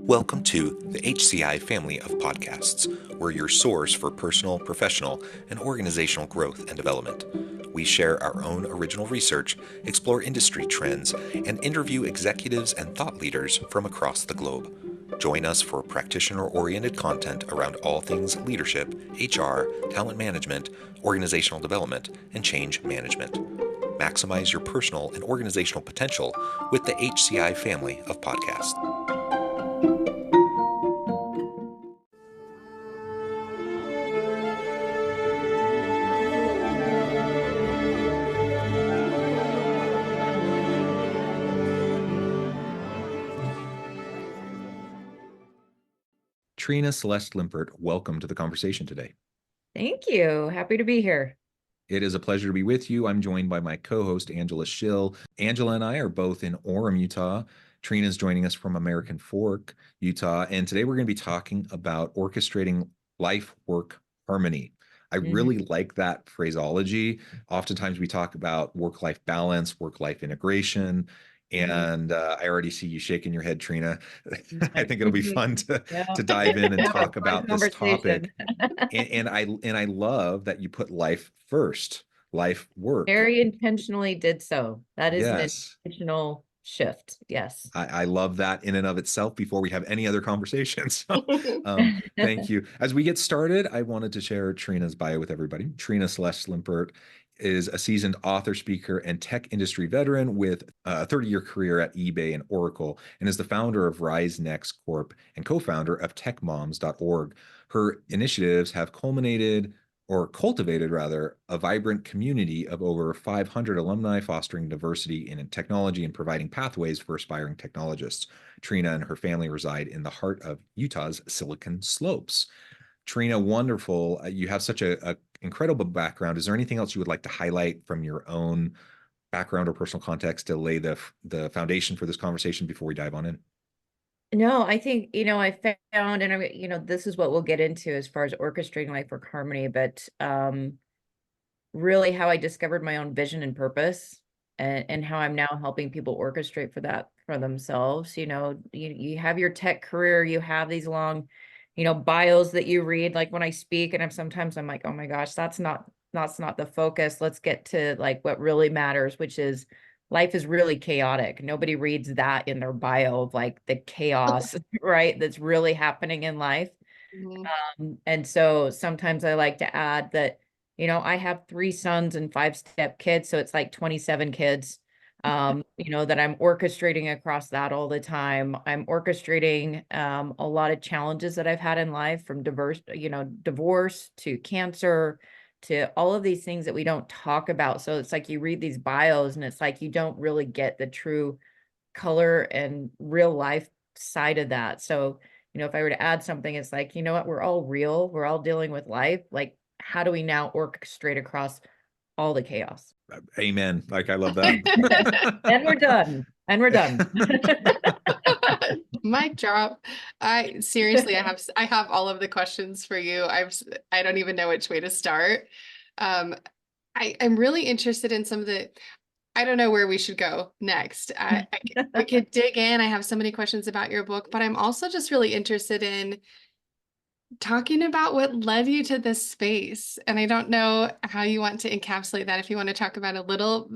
Welcome to the HCI family of podcasts. We're your source for personal, professional, and organizational growth and development. We share our own original research, explore industry trends, and interview executives and thought leaders from across the globe. Join us for practitioner-oriented content around all things leadership, HR, talent management, organizational development, and change management. Maximize your personal and organizational potential with the HCI family of podcasts. Trina Celeste Limpert, welcome to the conversation today. Thank you. Happy to be here. It is a pleasure to be with you. I'm joined by my co-host, Angela Schill. Angela and I are both in Orem, Utah. Trina is joining us from American Fork, Utah. And today we're going to be talking about orchestrating life-work harmony. I really like that phraseology. Oftentimes we talk about work-life balance, work-life integration. And I already see you shaking your head, Trina. I think it'll be fun to dive in and talk about this topic. and I love that you put life first, life work. Very intentionally did so. That is an Yes. intentional shift. Yes. I love that in and of itself before we have any other conversations. So, thank you. As we get started, I wanted to share Trina's bio with everybody. Trina Celeste Limpert is a seasoned author, speaker, and tech industry veteran with a 30-year career at eBay and Oracle, and is the founder of Rise Next Corp and co-founder of techmoms.org. Her initiatives have cultivated a vibrant community of over 500 alumni, fostering diversity in technology and providing pathways for aspiring technologists. Trina and her family reside in the heart of Utah's Silicon Slopes. Trina, wonderful. You have such a incredible background. Is there anything else you would like to highlight from your own background or personal context to lay the foundation for this conversation before we dive on in? No, I think, I found, and this is what we'll get into as far as orchestrating life work harmony, but really how I discovered my own vision and purpose and how I'm now helping people orchestrate for that for themselves. You have your tech career, you have these long, bios that you read, like when I speak, and I'm like, oh my gosh, that's not the focus. Let's get to like what really matters, which is life is really chaotic. Nobody reads that in their bio of like the chaos, right? That's really happening in life. And so sometimes I like to add that, I have 3 sons and 5 step-kids. So it's like 27 kids, that I'm orchestrating across that all the time. I'm orchestrating a lot of challenges that I've had in life, from divorce to cancer, to all of these things that we don't talk about. So it's like you read these bios and it's like you don't really get the true color and real life side of that. So, if I were to add something, it's like, you know what, we're all real, we're all dealing with life. Like, how do we now orchestrate across all the chaos? Amen. Like, I love that. And we're done. Mic drop. I have all of the questions for you. I don't even know which way to start. I'm really interested in some of the, I don't know where we should go next. We could dig in. I have so many questions about your book, but I'm also just really interested in talking about what led you to this space. And I don't know how you want to encapsulate that. If you want to talk about a little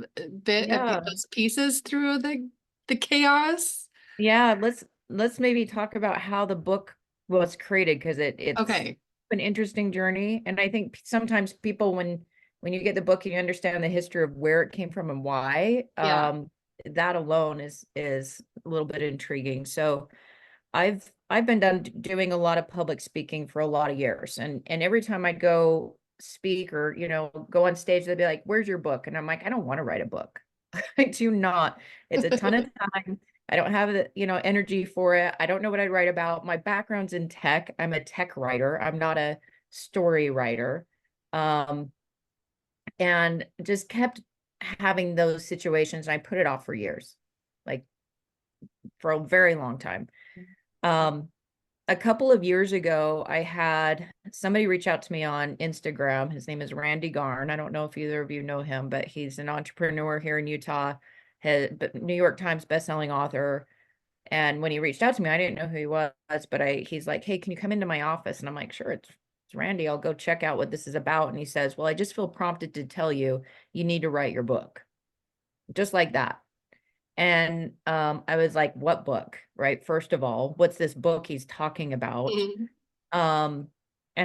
bit of those pieces through the chaos. Yeah, let's maybe talk about how the book was created, because it's an interesting journey. And I think sometimes people, when you get the book and you understand the history of where it came from and why, that alone is a little bit intriguing. So I've been doing a lot of public speaking for a lot of years, and every time I go speak or go on stage, they'd be like, "Where's your book?" And I'm like, I don't want to write a book. I do not. It's a ton of time. I don't have the energy for it. I don't know what I'd write about. My background's in tech. I'm a tech writer. I'm not a story writer. And just kept having those situations, and I put it off for years, like for a very long time. A couple of years ago, I had somebody reach out to me on Instagram. His name is Randy Garn. I don't know if either of you know him, but he's an entrepreneur here in Utah, New York Times bestselling author. And when he reached out to me, I didn't know who he was, but he's like, hey, can you come into my office? And I'm like, sure, it's Randy. I'll go check out what this is about. And he says, well, I just feel prompted to tell you, you need to write your book. Just like that. And I was like, what book? Right. First of all, what's this book he's talking about? And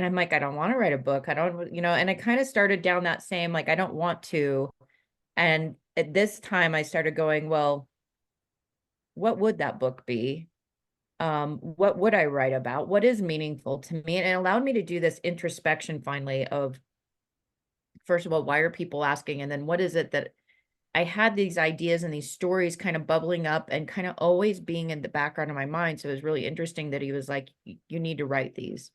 I'm like, I don't want to write a book. I don't, and I kind of started down that same, like, I don't want to. And at this time I started going, well, what would that book be? What would I write about? What is meaningful to me? And it allowed me to do this introspection finally of, first of all, why are people asking? And then what is it that I had these ideas and these stories kind of bubbling up and kind of always being in the background of my mind. So it was really interesting that he was like, you need to write these.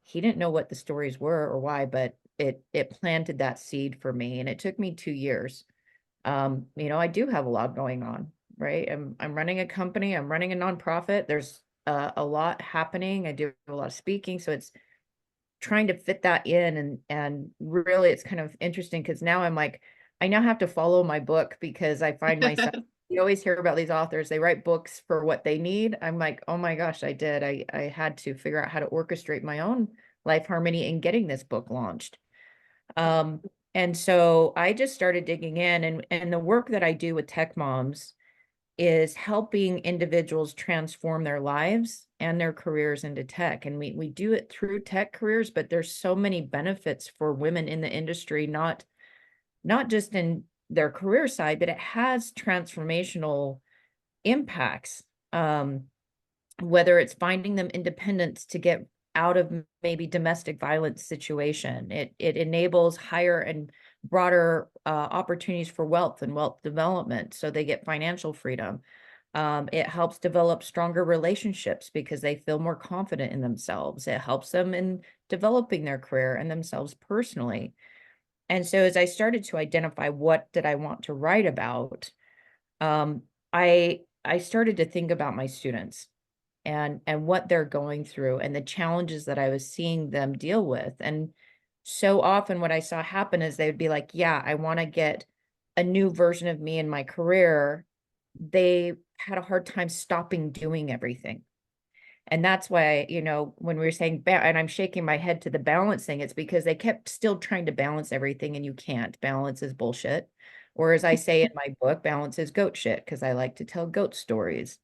He didn't know what the stories were or why, but it planted that seed for me. And it took me 2 years. I do have a lot going on, right? I'm running a company, I'm running a nonprofit. There's a lot happening. I do a lot of speaking. So it's trying to fit that in. And really it's kind of interesting because now I'm like, I now have to follow my book because I find myself, you always hear about these authors, they write books for what they need. I'm like, oh my gosh, I did. I had to figure out how to orchestrate my own life harmony in getting this book launched. And so I just started digging in, and the work that I do with tech moms is helping individuals transform their lives and their careers into tech. And we do it through tech careers, but there's so many benefits for women in the industry, not just in their career side, but it has transformational impacts. Whether it's finding them independence to get out of maybe domestic violence situation, it enables higher and broader opportunities for wealth and wealth development, so they get financial freedom. It helps develop stronger relationships because they feel more confident in themselves. It helps them in developing their career and themselves personally. And so as I started to identify what did I want to write about, I started to think about my students and what they're going through and the challenges that I was seeing them deal with. And so often what I saw happen is they would be like, yeah, I want to get a new version of me in my career. They had a hard time stopping doing everything. And that's why, when we were saying, and I'm shaking my head to the balancing, it's because they kept still trying to balance everything, and you can't. Balance is bullshit. Or as I say in my book, balance is goat shit, because I like to tell goat stories.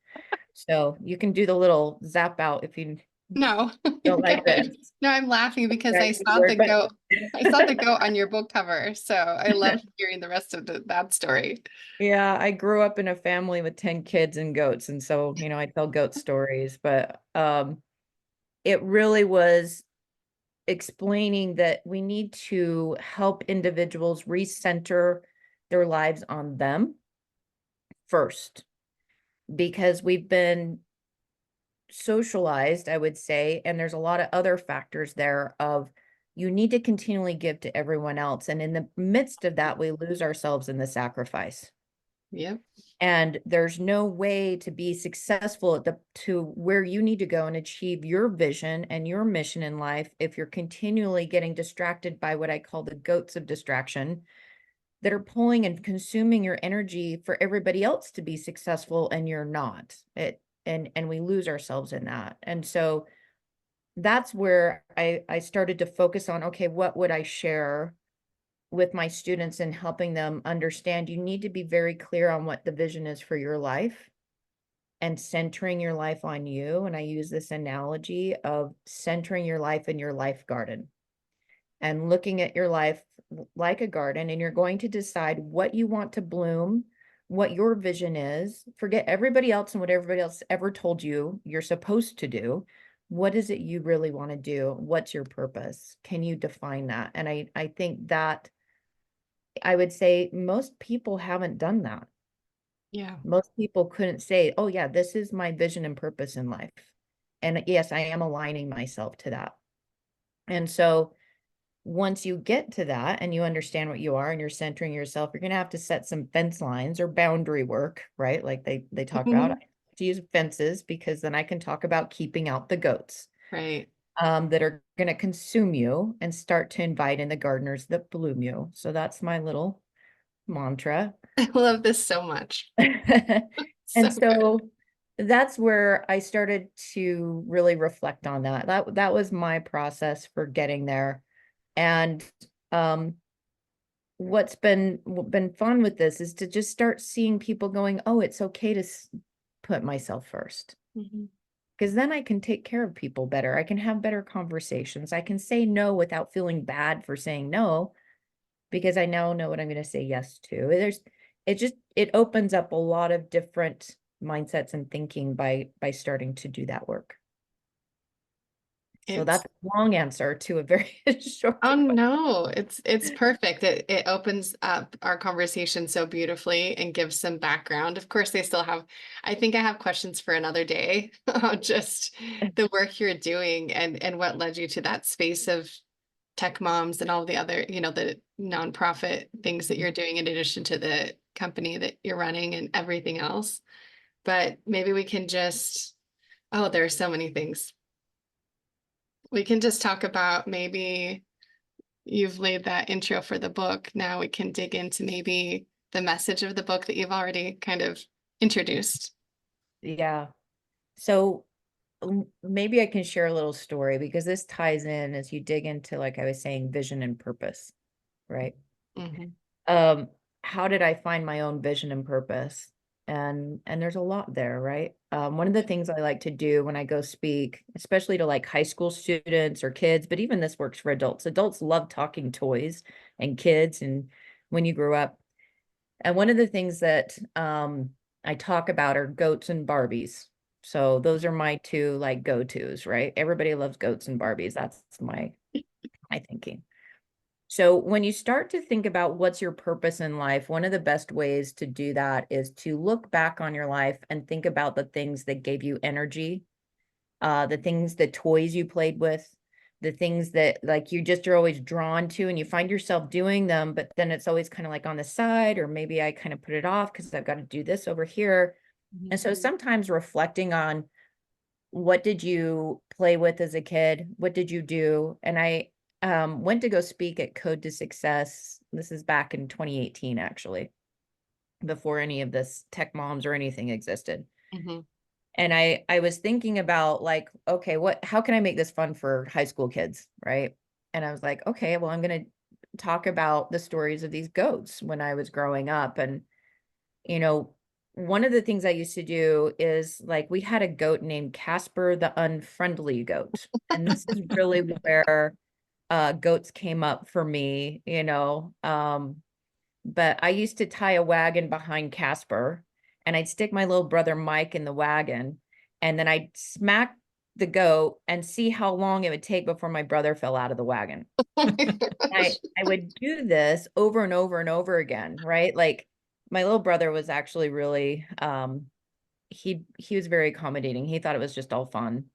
So you can do the little zap out if you No, don't like good. this. No, I'm laughing because Yeah, I saw the goat. I saw the goat on your book cover, so I love hearing the rest of that story. Yeah, I grew up in a family with 10 kids and goats, and so I tell goat stories, but it really was explaining that we need to help individuals recenter their lives on them first, because we've been socialized, I would say, and there's a lot of other factors there of you need to continually give to everyone else. And in the midst of that, we lose ourselves in the sacrifice. Yep. And there's no way to be successful to where you need to go and achieve your vision and your mission in life if you're continually getting distracted by what I call the goats of distraction that are pulling and consuming your energy for everybody else to be successful, and you're not. And we lose ourselves in that. And so that's where I started to focus on, okay, what would I share with my students and helping them understand you need to be very clear on what the vision is for your life and centering your life on you. And I use this analogy of centering your life in your life garden and looking at your life like a garden, and you're going to decide what you want to bloom, what your vision is. Forget everybody else and what everybody else ever told you you're supposed to do. What is it you really want to do? What's your purpose? Can you define that? And I think that I would say most people haven't done that. Yeah. Most people couldn't say, oh yeah, this is my vision and purpose in life. And yes, I am aligning myself to that. And so once you get to that and you understand what you are and you're centering yourself, you're going to have to set some fence lines or boundary work, right? Like they talk about. I have to use fences because then I can talk about keeping out the goats. Right. That are going to consume you, and start to invite in the gardeners that bloom you. So that's my little mantra. I love this so much. And so that's where I started to really reflect on that. That was my process for getting there. And what's been fun with this is to just start seeing people going, oh, it's okay to put myself first. Because then I can take care of people better. I can have better conversations. I can say no without feeling bad for saying no, because I now know what I'm going to say yes to. It opens up a lot of different mindsets and thinking by starting to do that work. So It's that's a long answer to a very short Oh question. no, it's perfect. It opens up our conversation so beautifully and gives some background. Of course, I think I have questions for another day on just the work you're doing and what led you to that space of tech moms and all the other, the nonprofit things that you're doing in addition to the company that you're running and everything else. But maybe we can there are so many things. We can just talk about maybe you've laid that intro for the book. Now we can dig into maybe the message of the book that you've already kind of introduced. Yeah. So maybe I can share a little story, because this ties in as you dig into, like I was saying, vision and purpose, right? How did I find my own vision and purpose? And there's a lot there, right? One of the things I like to do when I go speak, especially to like high school students or kids, but even this works for adults. Adults love talking toys and kids and when you grew up. And one of the things that I talk about are goats and Barbies. So those are my two like go-tos, right? Everybody loves goats and Barbies. That's my thinking. So when you start to think about what's your purpose in life, one of the best ways to do that is to look back on your life and think about the things that gave you energy, the toys you played with, the things that like you just are always drawn to and you find yourself doing them, but then it's always kind of like on the side, or maybe I kind of put it off because I've got to do this over here. And so sometimes reflecting on what did you play with as a kid? What did you do? And I went to go speak at Code to Success. This is back in 2018, actually, before any of this tech moms or anything existed. And I was thinking about like, okay, how can I make this fun for high school kids, right? And I was like, okay, well, I'm going to talk about the stories of these goats when I was growing up. And, one of the things I used to do is like, we had a goat named Casper the Unfriendly Goat. And this is really where goats came up for me, but I used to tie a wagon behind Casper, and I'd stick my little brother Mike in the wagon, and then I'd smack the goat and see how long it would take before my brother fell out of the wagon. I would do this over and over and over again, right? Like my little brother was actually really he was very accommodating. He thought it was just all fun.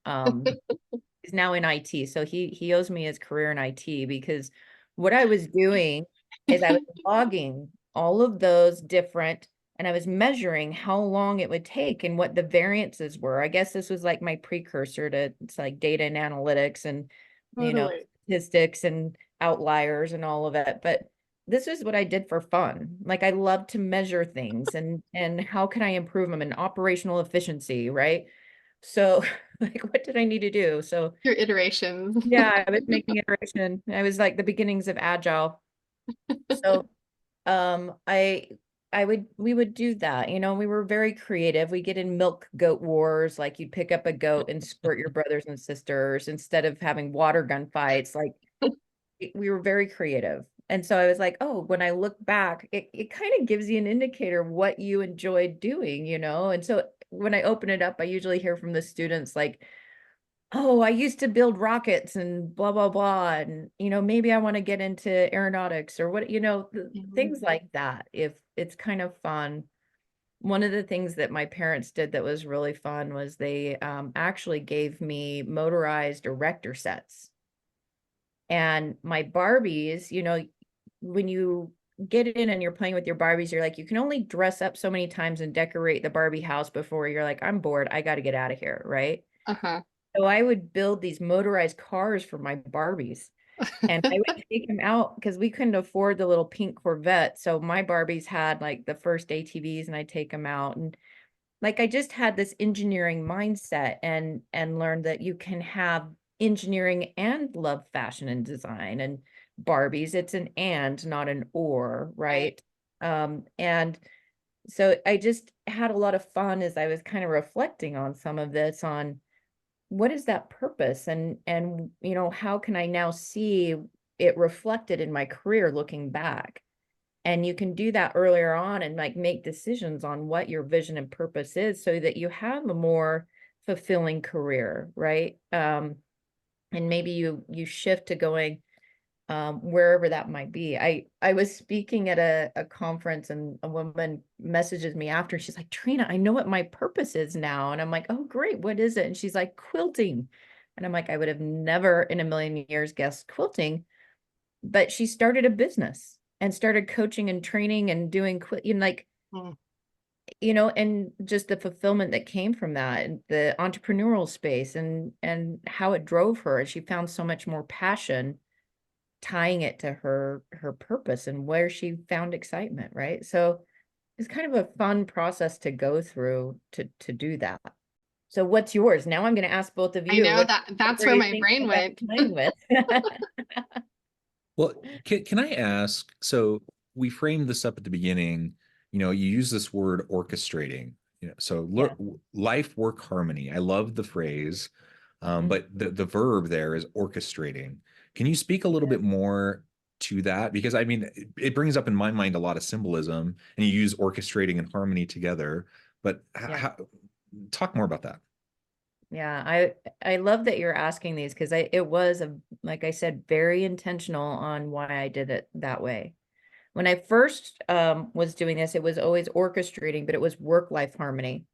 He's now in IT, so he owes me his career in IT, because what I was doing is I was logging all of those different, and I was measuring how long it would take and what the variances were. I guess this was like my precursor to it's like data and analytics and Totally. statistics and outliers and all of it. But this is what I did for fun. Like I love to measure things and how can I improve them in operational efficiency, right? So like what did I need to do? So Your iterations. yeah, I was making iteration. I was like the beginnings of agile. So we would do that. We were very creative. We get in milk goat wars, like you'd pick up a goat and squirt your brothers and sisters instead of having water gun fights. Like we were very creative. And so I was like, oh, when I look back, it kind of gives you an indicator of what you enjoyed doing, And so when I open it up, I usually hear from the students like, oh, I used to build rockets and blah, blah, blah. And, maybe I want to get into aeronautics or what, things like that. If it's kind of fun. One of the things that my parents did that was really fun was they actually gave me motorized erector sets. And my Barbies, when you get in and you're playing with your Barbies, you're like, you can only dress up so many times and decorate the Barbie house before you're like, I'm bored. I got to get out of here. Right. So I would build these motorized cars for my Barbies, and I would take them out because we couldn't afford the little pink Corvette. So my Barbies had like the first ATVs, and I'd take them out. And like I just had this engineering mindset and learned that you can have engineering and love fashion and design and Barbies. It's an and, not an or, right? And so I just had a lot of fun as I was kind of reflecting on some of this, on what is that purpose, and you know, how can I now see it reflected in my career looking back? And you can do that earlier on and like make decisions on what your vision and purpose is so that you have a more fulfilling career, right? And maybe you shift to going wherever that might be. I was speaking at a conference, and a woman messages me after. She's like, Trina, I know what my purpose is now. And I'm like, oh, great. What is it? And she's like, quilting. And I'm like, I would have never in a million years guessed quilting. But she started a business and started coaching and training and doing, you know, like, you know, and just the fulfillment that came from that, and the entrepreneurial space, and how it drove her. And she found so much more passion tying it to her purpose and where she found excitement, right? So it's kind of a fun process to go through to do that. So what's yours? Now I'm going to ask both of I you. know that's where my brain went. With? Well, can I ask, so we framed this up at the beginning, you know, you use this word orchestrating, you know, so Yeah. life work harmony. I love the phrase, but the verb there is orchestrating. Can you speak a little bit more to that? Because I mean, it brings up in my mind a lot of symbolism, and you use orchestrating and harmony together, but talk more about that. Yeah, I love that you're asking these, because it was like I said, very intentional on why I did it that way. When I first was doing this, it was always orchestrating, but it was work-life harmony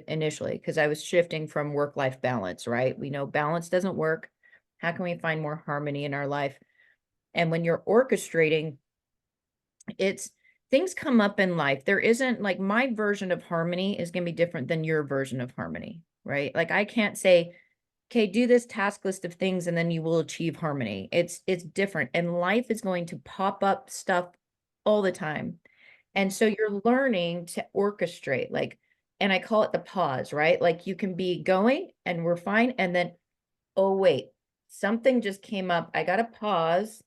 initially, because I was shifting from work-life balance, right? We know balance doesn't work. How can we find more harmony in our life? And when you're orchestrating, it's things come up in life. There isn't, like, my version of harmony is going to be different than your version of harmony, right? Like I can't say, okay, do this task list of things and then you will achieve harmony. It's different. And life is going to pop up stuff all the time. And so you're learning to orchestrate, like, and I call it the pause, right? Like you can be going and we're fine. And then, oh, wait, something just came up. I got to pause,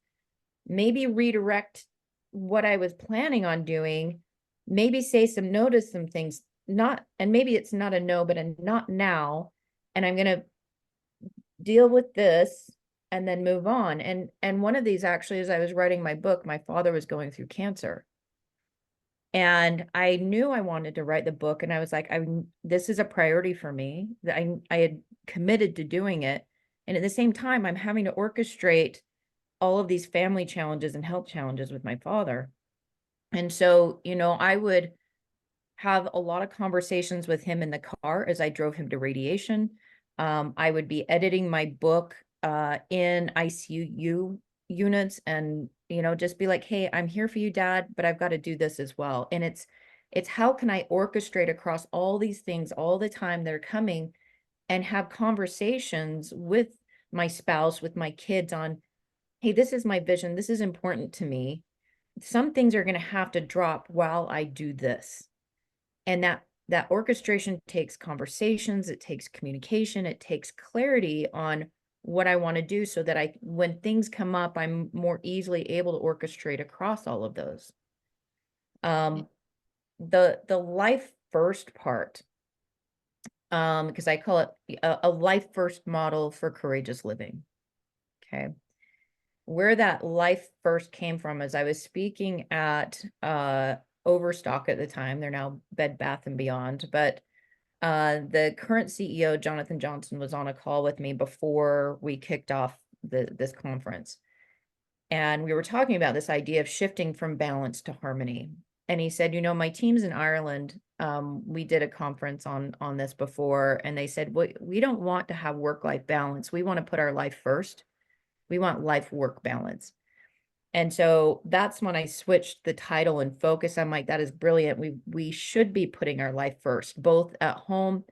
maybe redirect what I was planning on doing, maybe say some no to some things, not, and maybe it's not a no, but a not now. And I'm going to deal with this and then move on. And one of these, actually, as I was writing my book, my father was going through cancer. And I knew I wanted to write the book, and I was like, this is a priority for me. I had committed to doing it. And at the same time, I'm having to orchestrate all of these family challenges and health challenges with my father. And so, you know, I would have a lot of conversations with him in the car as I drove him to radiation. I would be editing my book in ICU units, and, you know, just be like, hey, I'm here for you, Dad, but I've got to do this as well. And it's how can I orchestrate across all these things all the time that are coming, and have conversations with my spouse, with my kids on, hey, this is my vision. This is important to me. Some things are going to have to drop while I do this. And that orchestration takes conversations, it takes communication, it takes clarity on what I want to do, so that when things come up, I'm more easily able to orchestrate across all of those. The life first part, because I call it a life first model for courageous living. Okay. Where that life first came from is I was speaking at Overstock at the time. They're now Bed Bath and Beyond, but the current CEO, Jonathan Johnson, was on a call with me before we kicked off this conference. And we were talking about this idea of shifting from balance to harmony. And he said, you know, my team's in Ireland. We did a conference on this before, and they said, we don't want to have work-life balance. We want to put our life first. We want life-work balance. And so that's when I switched the title and focus. I'm like, that is brilliant. We should be putting our life first, both at home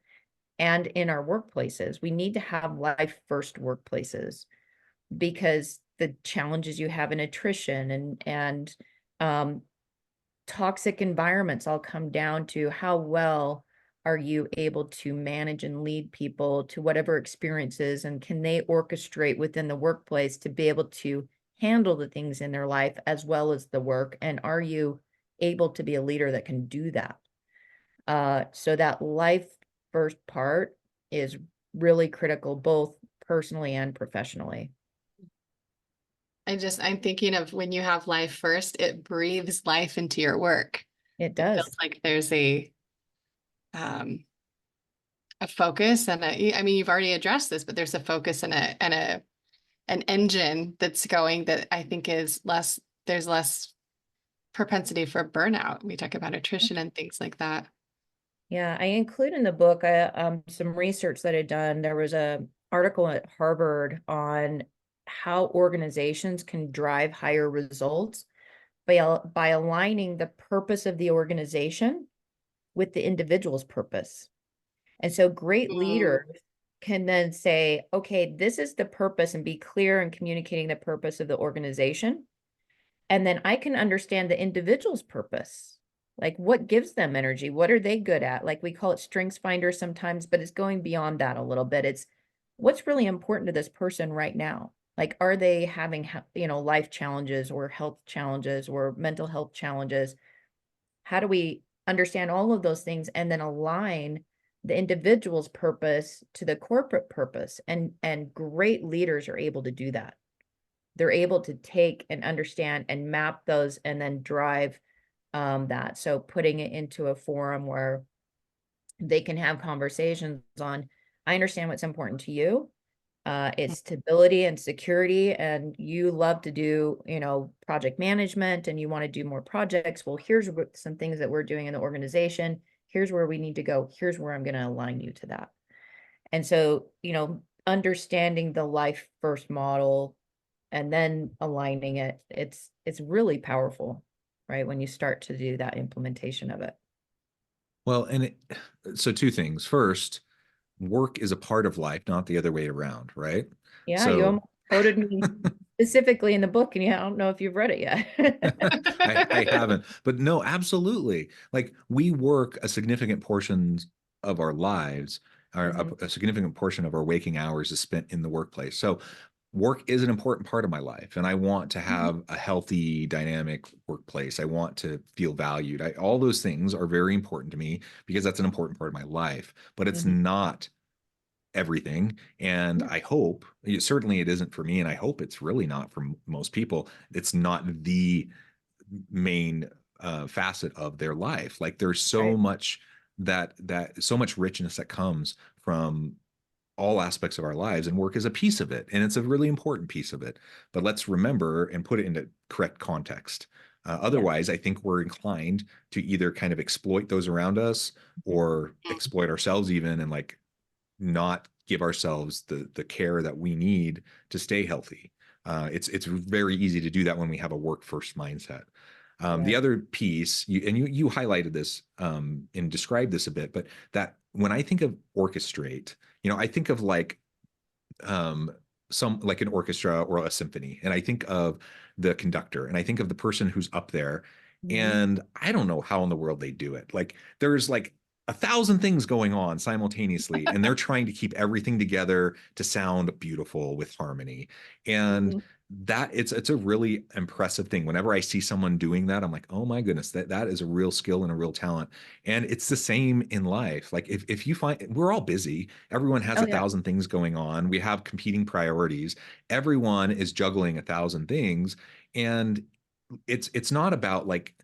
and in our workplaces. We need to have life first workplaces, because the challenges you have in attrition and toxic environments all come down to how well are you able to manage and lead people to whatever experiences, and can they orchestrate within the workplace to be able to handle the things in their life as well as the work? And are you able to be a leader that can do that? So that life first part is really critical, both personally and professionally. I'm thinking of when you have life first, it breathes life into your work. It It does. feels like there's a focus and I mean, you've already addressed this, but there's a focus and an engine that's going that I think there's less propensity for burnout. We talk about attrition and things like that. Yeah, I include in the book some research that I'd done. There was a article at Harvard on how organizations can drive higher results by aligning the purpose of the organization with the individual's purpose. And so great leaders can then say, okay, this is the purpose, and be clear in communicating the purpose of the organization. And then I can understand the individual's purpose. Like, what gives them energy? What are they good at? Like, we call it strengths finder sometimes, but it's going beyond that a little bit. It's what's really important to this person right now. Like, are they having, life challenges or health challenges or mental health challenges? How do we understand all of those things and then align the individual's purpose to the corporate purpose? And great leaders are able to do that. They're able to take and understand and map those and then drive that. So putting it into a forum where they can have conversations on, I understand what's important to you. It's stability and security, and you love to do, project management, and you want to do more projects. Well, here's some things that we're doing in the organization. Here's where we need to go. Here's where I'm going to align you to that. And so, understanding the life first model and then aligning it, it's really powerful, right? When you start to do that implementation of it. Well, so two things. First, work is a part of life, not the other way around, right? Yeah, you almost quoted me specifically in the book, and I don't know if you've read it yet. I haven't, but no, absolutely. Like, we work a significant portion of our lives, or a significant portion of our waking hours is spent in the workplace. So work is an important part of my life, and I want to have a healthy, dynamic workplace. I want to feel valued. All those things are very important to me because that's an important part of my life, but it's not everything. And I hope, certainly it isn't for me, and I hope it's really not for most people. It's not the main facet of their life. Like, there's so much so much richness that comes from all aspects of our lives, and work is a piece of it, and it's a really important piece of it. But let's remember and put it into correct context. Otherwise, I think we're inclined to either kind of exploit those around us or exploit ourselves even, and like not give ourselves the care that we need to stay healthy. It's very easy to do that when we have a work first mindset. The other piece, you highlighted this and described this a bit, but that when I think of orchestrate, I think of like like an orchestra or a symphony, and I think of the conductor, and I think of the person who's up there, and I don't know how in the world they do it. Like, there's like 1,000 things going on simultaneously, and they're trying to keep everything together to sound beautiful with harmony. And that it's a really impressive thing. Whenever I see someone doing that, I'm like, oh my goodness, that is a real skill and a real talent. And it's the same in life. Like, if you find, we're all busy, everyone has 1,000 things going on, we have competing priorities, everyone is juggling 1,000 things. And it's not about like,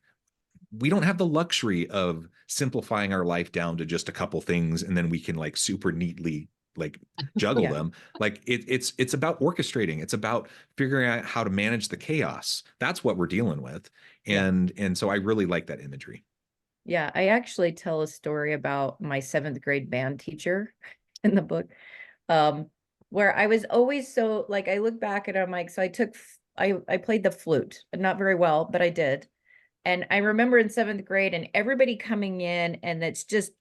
we don't have the luxury of simplifying our life down to just a couple things and then we can like super neatly like juggle them. Like, it's about orchestrating. It's about figuring out how to manage the chaos. That's what we're dealing with. And so I really like that imagery. Yeah, I actually tell a story about my 7th grade band teacher in the book, where I was always so, like, I look back at it, I'm like, so I played the flute, not very well, but I did. And I remember in 7th grade and everybody coming in, and it's just,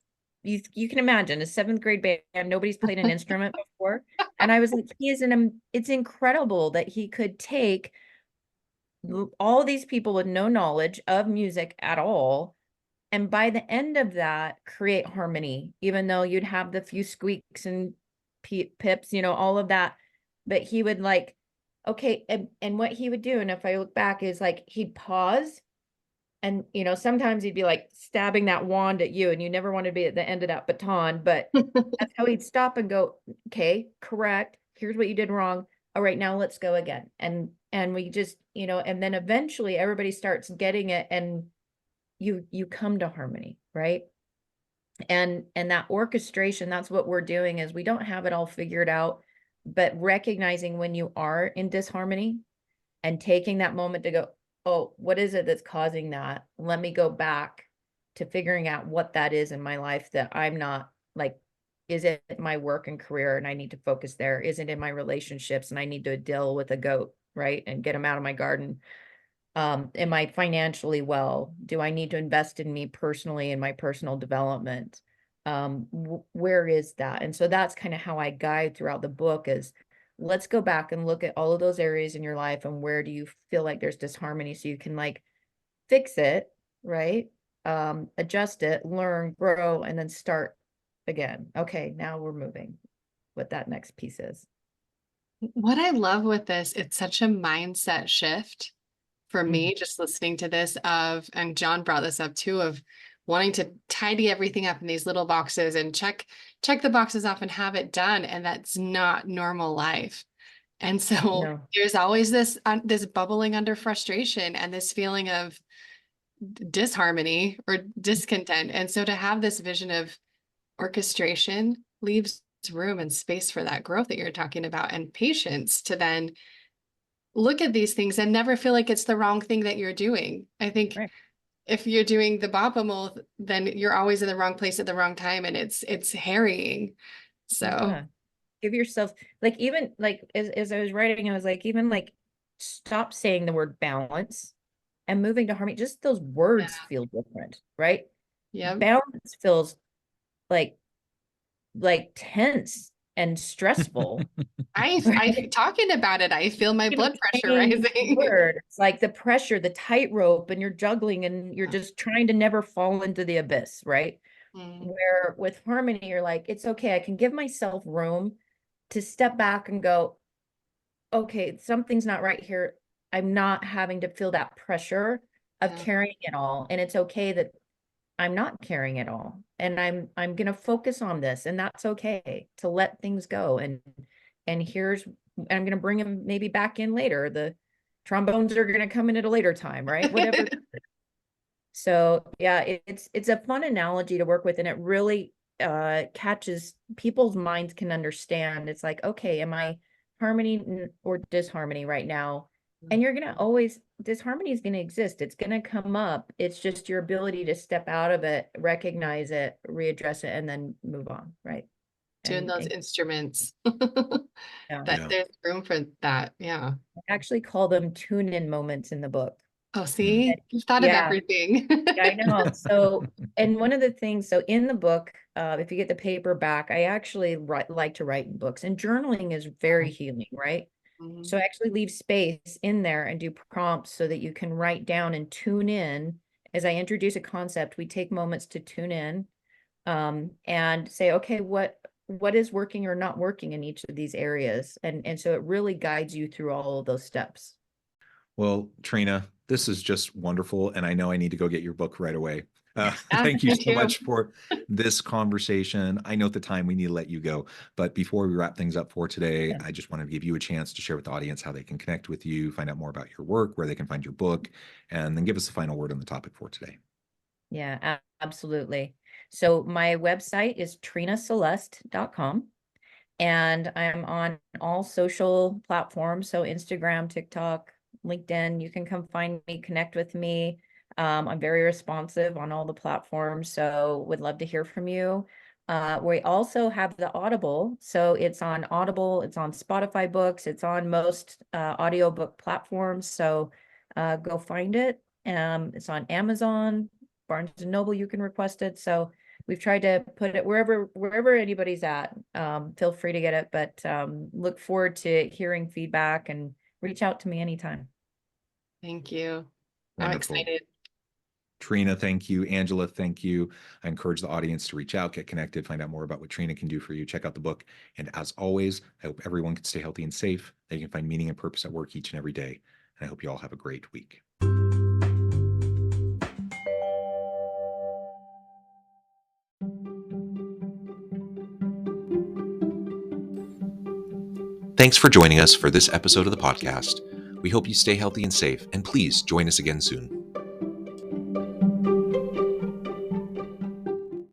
you can imagine a 7th grade band, nobody's played an instrument before. And I was like, it's incredible that he could take all these people with no knowledge of music at all And by the end of that, create harmony, even though you'd have the few squeaks and pips, you know, all of that. But he would like, okay, and what he would do, and if I look back, is like he'd pause. And, you know, sometimes he'd be like stabbing that wand at you, and you never want to be at the end of that baton, but that's how he'd stop and go, okay, correct. Here's what you did wrong. All right, now let's go again. And we just, you know, and then eventually everybody starts getting it, and you come to harmony, right? And that orchestration, that's what we're doing, is we don't have it all figured out, but recognizing when you are in disharmony and taking that moment to go, oh, what is it that's causing that? Let me go back to figuring out what that is in my life that I'm not like, is it my work and career and I need to focus there? Is it in my relationships and I need to deal with a goat, right? And get them out of my garden. Am I financially well? Do I need to invest in me personally in my personal development? Where is that? And so that's kind of how I guide throughout the book is, let's go back and look at all of those areas in your life and where do you feel like there's disharmony so you can like fix it, right? Adjust it, learn, grow, and then start again. Okay, now we're moving what that next piece is. What I love with this, it's such a mindset shift for me, just listening to this and John brought this up too, of wanting to tidy everything up in these little boxes and check the boxes off and have it done. And that's not normal life. And so there's always this bubbling under frustration and this feeling of disharmony or discontent. And so to have this vision of orchestration leaves room and space for that growth that you're talking about, and patience to then look at these things and never feel like it's the wrong thing that you're doing. I think if you're doing the Boppamal, then you're always in the wrong place at the wrong time, and it's harrying. So give yourself, like, even like as I was writing, I was like, even like stop saying the word balance and moving to harmony. Just those words feel different, right? Yeah. Balance feels like tense and stressful. I talking about it, I feel my blood pressure rising. It's like the pressure, the tightrope, and you're juggling and you're just trying to never fall into the abyss, right? Where with harmony, you're like, it's okay, I can give myself room to step back and go, okay, something's not right here. I'm not having to feel that pressure of carrying it all. And it's okay that I'm not carrying it all. And I'm going to focus on this, and that's okay to let things go. And I'm going to bring them maybe back in later. The trombones are going to come in at a later time, right? Whatever. So yeah, it's a fun analogy to work with, and it really catches people's minds can understand. It's like, okay, am I harmony or disharmony right now? And you're gonna always, disharmony is gonna exist. It's gonna come up. It's just your ability to step out of it, recognize it, readdress it, and then move on, right? Doing those instruments. Yeah. There's room for that. Yeah. I actually call them tune-in moments in the book. Oh, see, you've thought of everything. I know. So, and one of the things, so in the book, if you get the paperback, I actually like to write in books, and journaling is very healing, right? So I actually leave space in there and do prompts so that you can write down and tune in. As I introduce a concept, we take moments to tune in and say, okay, what is working or not working in each of these areas? And so it really guides you through all of those steps. Well, Trina, this is just wonderful. And I know I need to go get your book right away. Thank you so much for this conversation. I know at the time we need to let you go, but before we wrap things up for today, I just want to give you a chance to share with the audience how they can connect with you, find out more about your work, where they can find your book, and then give us the final word on the topic for today. Yeah, absolutely. So my website is trinaceleste.com, and I'm on all social platforms. So Instagram, TikTok, LinkedIn, you can come find me, connect with me. I'm very responsive on all the platforms, so would love to hear from you. We also have the Audible, so it's on Audible, it's on Spotify books, it's on most audiobook platforms, so go find it. It's on Amazon, Barnes & Noble, you can request it. So we've tried to put it wherever anybody's at. Feel free to get it, but look forward to hearing feedback, and reach out to me anytime. Thank you. Wonderful. I'm excited. Trina, thank you. Angela, thank you. I encourage the audience to reach out, get connected, find out more about what Trina can do for you. Check out the book. And as always, I hope everyone can stay healthy and safe, that you can find meaning and purpose at work each and every day. And I hope you all have a great week. Thanks for joining us for this episode of the podcast. We hope you stay healthy and safe, and please join us again soon.